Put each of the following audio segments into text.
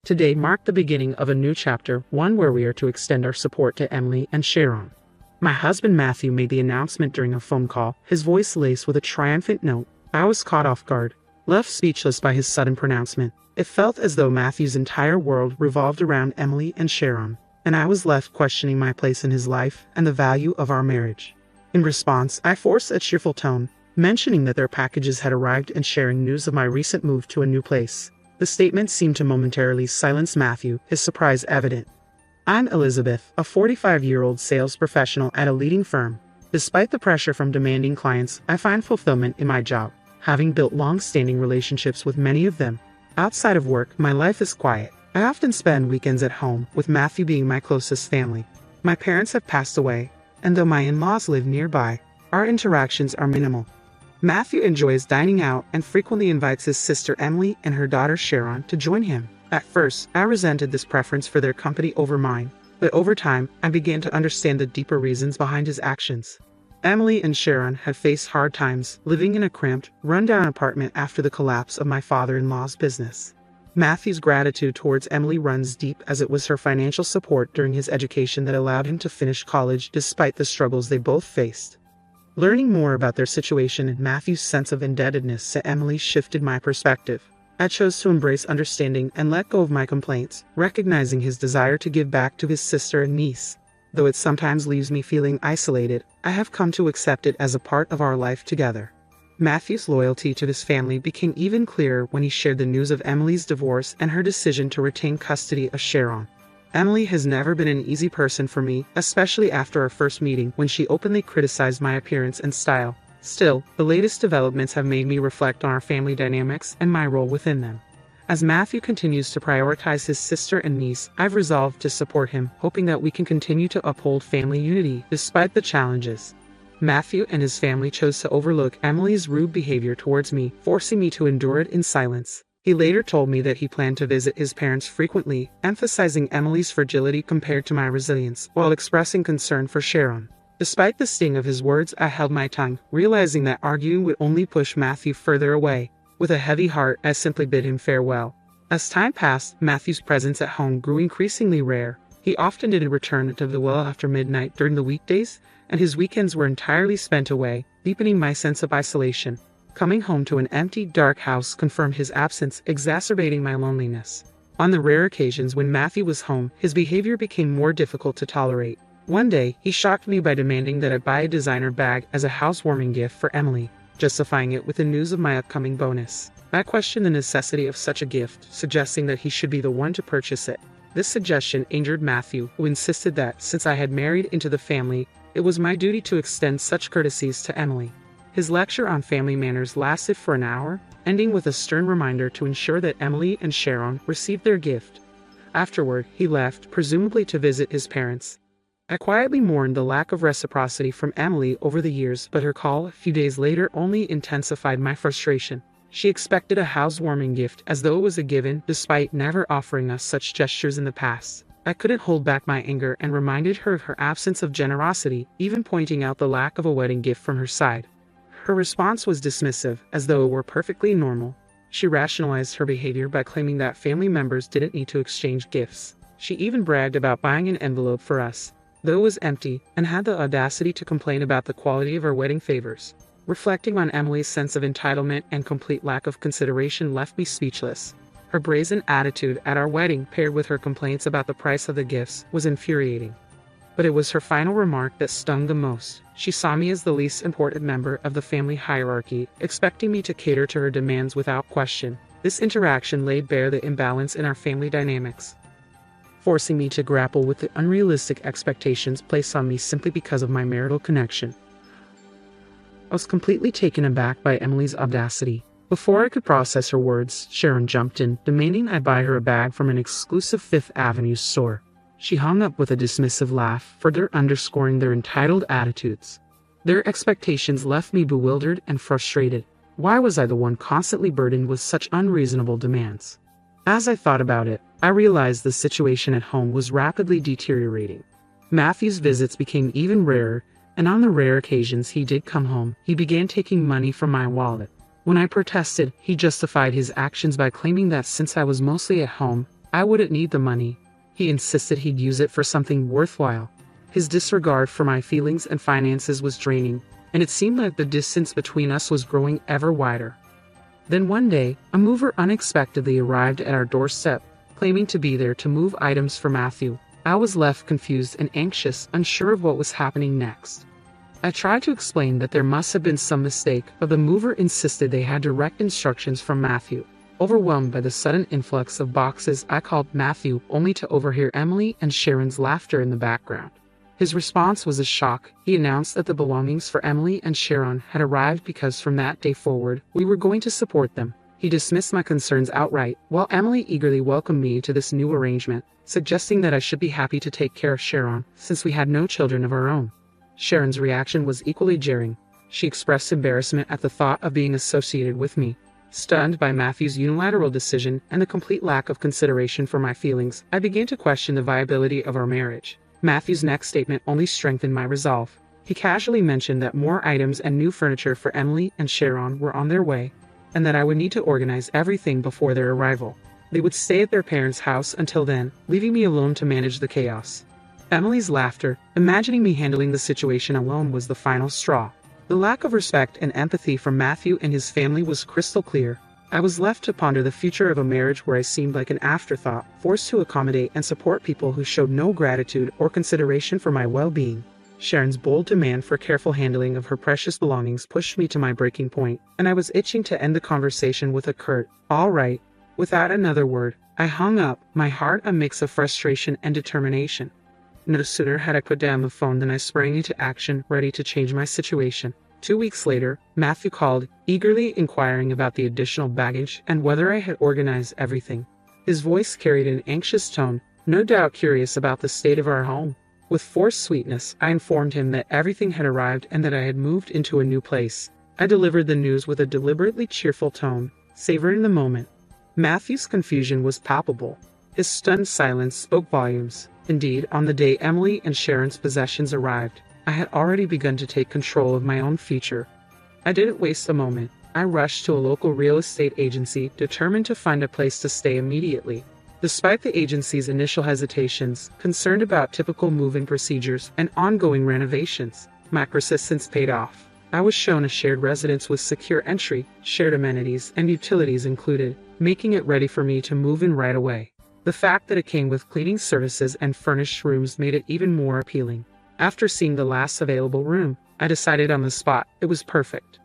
Today marked the beginning of a new chapter, one where we are to extend our support to Emily and Sharon. My husband Matthew made the announcement during a phone call, his voice laced with a triumphant note. I was caught off guard, left speechless by his sudden pronouncement. It felt as though Matthew's entire world revolved around Emily and Sharon, and I was left questioning my place in his life and the value of our marriage. In response, I forced a cheerful tone, mentioning that their packages had arrived and sharing news of my recent move to a new place. The statement seemed to momentarily silence Matthew, his surprise evident. I'm Elizabeth, a 45-year-old sales professional at a leading firm. Despite the pressure from demanding clients, I find fulfillment in my job, having built long-standing relationships with many of them. Outside of work, my life is quiet. I often spend weekends at home, with Matthew being my closest family. My parents have passed away, and though my in-laws live nearby, our interactions are minimal. Matthew enjoys dining out and frequently invites his sister Emily and her daughter Sharon to join him. At first, I resented this preference for their company over mine, but over time, I began to understand the deeper reasons behind his actions. Emily and Sharon had faced hard times, living in a cramped, run-down apartment after the collapse of my father-in-law's business. Matthew's gratitude towards Emily runs deep, as it was her financial support during his education that allowed him to finish college despite the struggles they both faced. Learning more about their situation and Matthew's sense of indebtedness to Emily shifted my perspective. I chose to embrace understanding and let go of my complaints, recognizing his desire to give back to his sister and niece. Though it sometimes leaves me feeling isolated, I have come to accept it as a part of our life together. Matthew's loyalty to his family became even clearer when he shared the news of Emily's divorce and her decision to retain custody of Sharon. Emily has never been an easy person for me, especially after our first meeting when she openly criticized my appearance and style. Still, the latest developments have made me reflect on our family dynamics and my role within them. As Matthew continues to prioritize his sister and niece, I've resolved to support him, hoping that we can continue to uphold family unity despite the challenges. Matthew and his family chose to overlook Emily's rude behavior towards me, forcing me to endure it in silence. He later told me that he planned to visit his parents frequently, emphasizing Emily's fragility compared to my resilience, while expressing concern for Sharon. Despite the sting of his words, I held my tongue, realizing that arguing would only push Matthew further away. With a heavy heart, I simply bid him farewell. As time passed, Matthew's presence at home grew increasingly rare. He often didn't return to the well after midnight during the weekdays, and his weekends were entirely spent away, deepening my sense of isolation. Coming home to an empty, dark house confirmed his absence, exacerbating my loneliness. On the rare occasions when Matthew was home, his behavior became more difficult to tolerate. One day, he shocked me by demanding that I buy a designer bag as a housewarming gift for Emily, justifying it with the news of my upcoming bonus. I questioned the necessity of such a gift, suggesting that he should be the one to purchase it. This suggestion angered Matthew, who insisted that, since I had married into the family, it was my duty to extend such courtesies to Emily. His lecture on family manners lasted for an hour, ending with a stern reminder to ensure that Emily and Sharon received their gift. Afterward, he left, presumably to visit his parents. I quietly mourned the lack of reciprocity from Emily over the years, but her call a few days later only intensified my frustration. She expected a housewarming gift as though it was a given, despite never offering us such gestures in the past. I couldn't hold back my anger and reminded her of her absence of generosity, even pointing out the lack of a wedding gift from her side. Her response was dismissive, as though it were perfectly normal. She rationalized her behavior by claiming that family members didn't need to exchange gifts. She even bragged about buying an envelope for us, though it was empty, and had the audacity to complain about the quality of our wedding favors. Reflecting on Emily's sense of entitlement and complete lack of consideration left me speechless. Her brazen attitude at our wedding, paired with her complaints about the price of the gifts, was infuriating. But it was her final remark that stung the most. She saw me as the least important member of the family hierarchy, expecting me to cater to her demands without question. This interaction laid bare the imbalance in our family dynamics, forcing me to grapple with the unrealistic expectations placed on me simply because of my marital connection. I was completely taken aback by Emily's audacity. Before I could process her words, Sharon jumped in, demanding I buy her a bag from an exclusive Fifth Avenue store. She hung up with a dismissive laugh, further underscoring their entitled attitudes. Their expectations left me bewildered and frustrated. Why was I the one constantly burdened with such unreasonable demands? As I thought about it, I realized the situation at home was rapidly deteriorating. Matthew's visits became even rarer, and on the rare occasions he did come home, he began taking money from my wallet. When I protested, he justified his actions by claiming that since I was mostly at home, I wouldn't need the money. He insisted he'd use it for something worthwhile. His disregard for my feelings and finances was draining, and it seemed like the distance between us was growing ever wider. Then one day, a mover unexpectedly arrived at our doorstep, claiming to be there to move items for Matthew. I was left confused and anxious, unsure of what was happening next. I tried to explain that there must have been some mistake, but the mover insisted they had direct instructions from Matthew. Overwhelmed by the sudden influx of boxes, I called Matthew, only to overhear Emily and Sharon's laughter in the background. His response was a shock. He announced that the belongings for Emily and Sharon had arrived because from that day forward, we were going to support them. He dismissed my concerns outright, while Emily eagerly welcomed me to this new arrangement, suggesting that I should be happy to take care of Sharon, since we had no children of our own. Sharon's reaction was equally jarring. She expressed embarrassment at the thought of being associated with me. Stunned by Matthew's unilateral decision and the complete lack of consideration for my feelings, I began to question the viability of our marriage. Matthew's next statement only strengthened my resolve. He casually mentioned that more items and new furniture for Emily and Sharon were on their way, and that I would need to organize everything before their arrival. They would stay at their parents' house until then, leaving me alone to manage the chaos. Emily's laughter, imagining me handling the situation alone, was the final straw. The lack of respect and empathy from Matthew and his family was crystal clear. I was left to ponder the future of a marriage where I seemed like an afterthought, forced to accommodate and support people who showed no gratitude or consideration for my well-being. Sharon's bold demand for careful handling of her precious belongings pushed me to my breaking point, and I was itching to end the conversation with a curt, "All right." Without another word, I hung up, my heart a mix of frustration and determination. No sooner had I put down the phone than I sprang into action, ready to change my situation. 2 weeks later, Matthew called, eagerly inquiring about the additional baggage and whether I had organized everything. His voice carried an anxious tone, no doubt curious about the state of our home. With forced sweetness, I informed him that everything had arrived and that I had moved into a new place. I delivered the news with a deliberately cheerful tone, savoring the moment. Matthew's confusion was palpable. His stunned silence spoke volumes. Indeed, on the day Emily and Sharon's possessions arrived, I had already begun to take control of my own future. I didn't waste a moment. I rushed to a local real estate agency, determined to find a place to stay immediately. Despite the agency's initial hesitations, concerned about typical move-in procedures and ongoing renovations, my persistence paid off. I was shown a shared residence with secure entry, shared amenities, and utilities included, making it ready for me to move in right away. The fact that it came with cleaning services and furnished rooms made it even more appealing. After seeing the last available room, I decided on the spot it was perfect.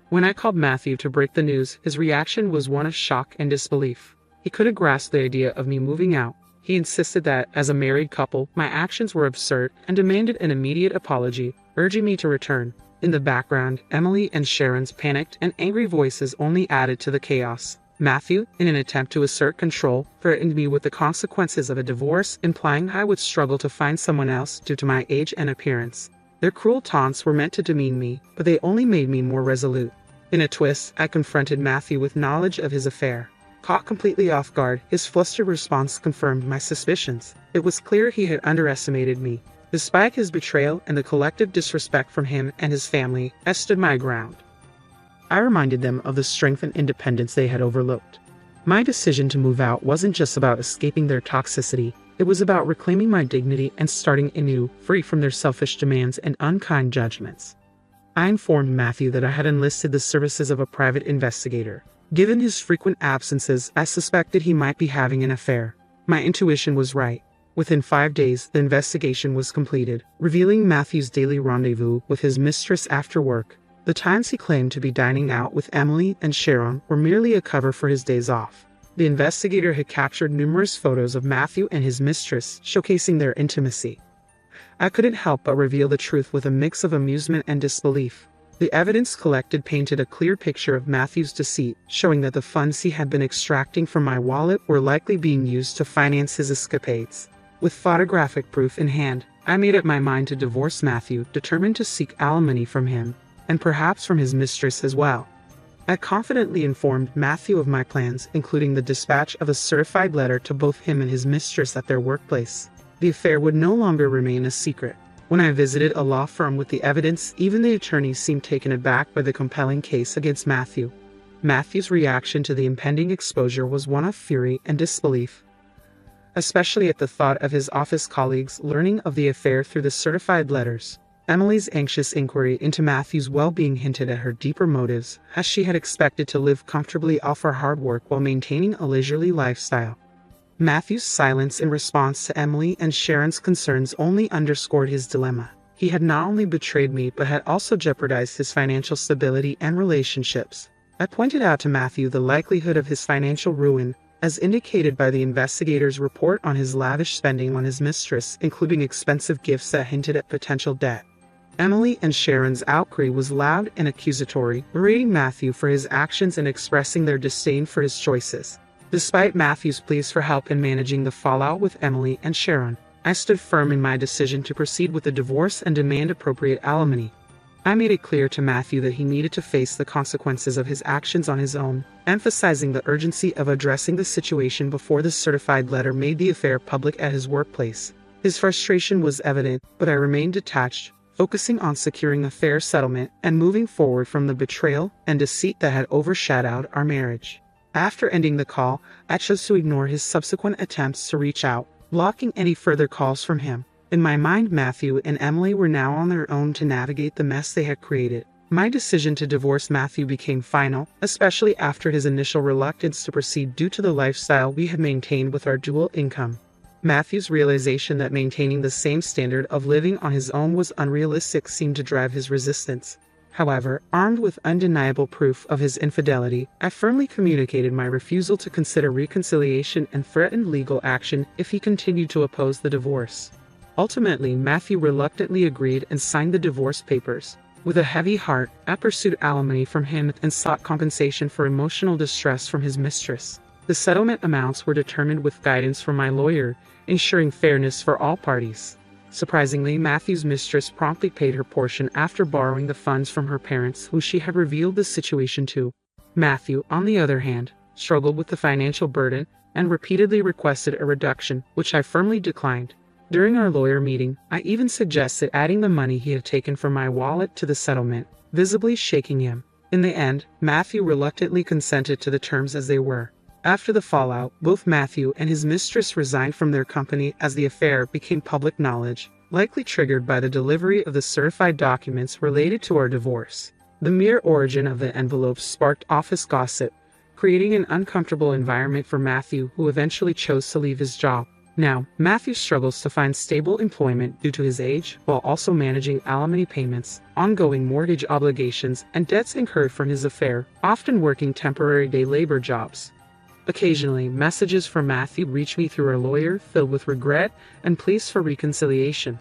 When I called Matthew to break the news, his reaction was one of shock and disbelief. He couldn't grasp the idea of me moving out. He insisted that, as a married couple, my actions were absurd and demanded an immediate apology, urging me to return. In the background, Emily and Sharon's panicked and angry voices only added to the chaos. Matthew, in an attempt to assert control, threatened me with the consequences of a divorce, implying I would struggle to find someone else due to my age and appearance. Their cruel taunts were meant to demean me, but they only made me more resolute. In a twist, I confronted Matthew with knowledge of his affair. Caught completely off guard, his flustered response confirmed my suspicions. It was clear he had underestimated me. Despite his betrayal and the collective disrespect from him and his family, I stood my ground. I reminded them of the strength and independence they had overlooked. My decision to move out wasn't just about escaping their toxicity, it was about reclaiming my dignity and starting anew, free from their selfish demands and unkind judgments. I informed Matthew that I had enlisted the services of a private investigator. Given his frequent absences, I suspected he might be having an affair. My intuition was right. Within 5 days, the investigation was completed, revealing Matthew's daily rendezvous with his mistress after work. The times he claimed to be dining out with Emily and Sharon were merely a cover for his days off. The investigator had captured numerous photos of Matthew and his mistress, showcasing their intimacy. I couldn't help but reveal the truth with a mix of amusement and disbelief. The evidence collected painted a clear picture of Matthew's deceit, showing that the funds he had been extracting from my wallet were likely being used to finance his escapades. With photographic proof in hand, I made up my mind to divorce Matthew, determined to seek alimony from him, and perhaps from his mistress as well. I confidently informed Matthew of my plans, including the dispatch of a certified letter to both him and his mistress at their workplace. The affair would no longer remain a secret. When I visited a law firm with the evidence, even the attorneys seemed taken aback by the compelling case against Matthew. Matthew's reaction to the impending exposure was one of fury and disbelief. especially at the thought of his office colleagues learning of the affair through the certified letters. Emily's anxious inquiry into Matthew's well-being hinted at her deeper motives, as she had expected to live comfortably off her hard work while maintaining a leisurely lifestyle. Matthew's silence in response to Emily and Sharon's concerns only underscored his dilemma. He had not only betrayed me but had also jeopardized his financial stability and relationships. I pointed out to Matthew the likelihood of his financial ruin, as indicated by the investigator's report on his lavish spending on his mistress, including expensive gifts that hinted at potential debt. Emily and Sharon's outcry was loud and accusatory, berating Matthew for his actions and expressing their disdain for his choices. Despite Matthew's pleas for help in managing the fallout with Emily and Sharon, I stood firm in my decision to proceed with the divorce and demand appropriate alimony. I made it clear to Matthew that he needed to face the consequences of his actions on his own, emphasizing the urgency of addressing the situation before the certified letter made the affair public at his workplace. His frustration was evident, but I remained detached, focusing on securing a fair settlement and moving forward from the betrayal and deceit that had overshadowed our marriage. After ending the call, I chose to ignore his subsequent attempts to reach out, blocking any further calls from him. In my mind, Matthew and Emily were now on their own to navigate the mess they had created. My decision to divorce Matthew became final, especially after his initial reluctance to proceed due to the lifestyle we had maintained with our dual income. Matthew's realization that maintaining the same standard of living on his own was unrealistic seemed to drive his resistance. However, armed with undeniable proof of his infidelity, I firmly communicated my refusal to consider reconciliation and threatened legal action if he continued to oppose the divorce. Ultimately, Matthew reluctantly agreed and signed the divorce papers. With a heavy heart, I pursued alimony from him and sought compensation for emotional distress from his mistress. The settlement amounts were determined with guidance from my lawyer, ensuring fairness for all parties. Surprisingly, Matthew's mistress promptly paid her portion after borrowing the funds from her parents, who she had revealed the situation to. Matthew, on the other hand, struggled with the financial burden and repeatedly requested a reduction, which I firmly declined. During our lawyer meeting, I even suggested adding the money he had taken from my wallet to the settlement, visibly shaking him. In the end, Matthew reluctantly consented to the terms as they were. After the fallout, both Matthew and his mistress resigned from their company as the affair became public knowledge, likely triggered by the delivery of the certified documents related to our divorce. The mere origin of the envelopes sparked office gossip, creating an uncomfortable environment for Matthew, who eventually chose to leave his job. Now, Matthew struggles to find stable employment due to his age, while also managing alimony payments, ongoing mortgage obligations, and debts incurred from his affair, often working temporary day labor jobs. Occasionally, messages from Matthew reach me through our lawyer filled with regret and pleas for reconciliation.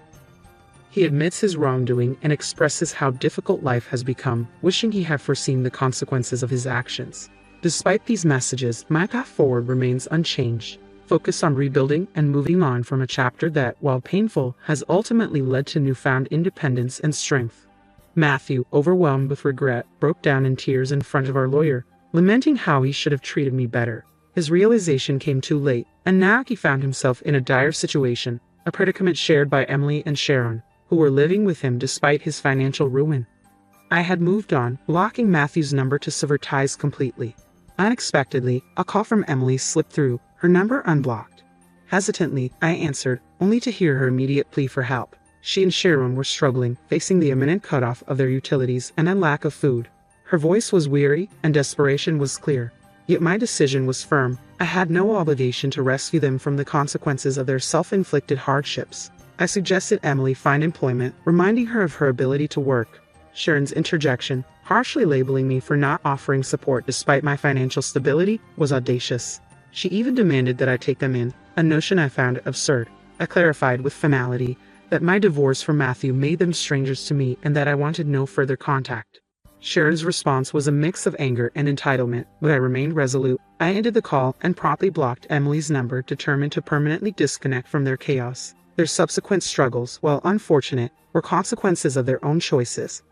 He admits his wrongdoing and expresses how difficult life has become, wishing he had foreseen the consequences of his actions. Despite these messages, my path forward remains unchanged, focused on rebuilding and moving on from a chapter that, while painful, has ultimately led to newfound independence and strength. Matthew, overwhelmed with regret, broke down in tears in front of our lawyer, lamenting how he should have treated me better. His realization came too late, and now he found himself in a dire situation, a predicament shared by Emily and Sharon, who were living with him despite his financial ruin. I had moved on, blocking Matthew's number to sever ties completely. Unexpectedly, a call from Emily slipped through, her number unblocked. Hesitantly, I answered, only to hear her immediate plea for help. She and Sharon were struggling, facing the imminent cutoff of their utilities and a lack of food. Her voice was weary, and desperation was clear. Yet my decision was firm. I had no obligation to rescue them from the consequences of their self-inflicted hardships. I suggested Emily find employment, reminding her of her ability to work. Sharon's interjection, harshly labeling me for not offering support despite my financial stability, was audacious. She even demanded that I take them in, a notion I found absurd. I clarified with finality that my divorce from Matthew made them strangers to me and that I wanted no further contact. Sharon's response was a mix of anger and entitlement, but I remained resolute. I ended the call and promptly blocked Emily's number, determined to permanently disconnect from their chaos. Their subsequent struggles, while unfortunate, were consequences of their own choices.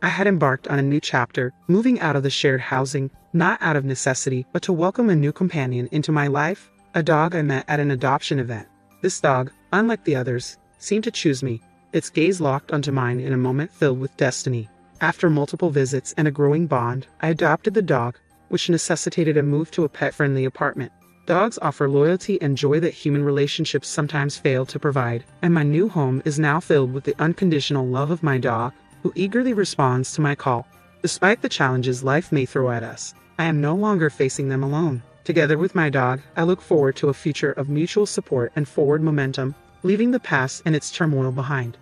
I had embarked on a new chapter, moving out of the shared housing, not out of necessity, but to welcome a new companion into my life, a dog I met at an adoption event. This dog, unlike the others, seemed to choose me, its gaze locked onto mine in a moment filled with destiny. After multiple visits and a growing bond, I adopted the dog, which necessitated a move to a pet-friendly apartment. Dogs offer loyalty and joy that human relationships sometimes fail to provide, and my new home is now filled with the unconditional love of my dog, who eagerly responds to my call. Despite the challenges life may throw at us, I am no longer facing them alone. Together with my dog, I look forward to a future of mutual support and forward momentum, leaving the past and its turmoil behind.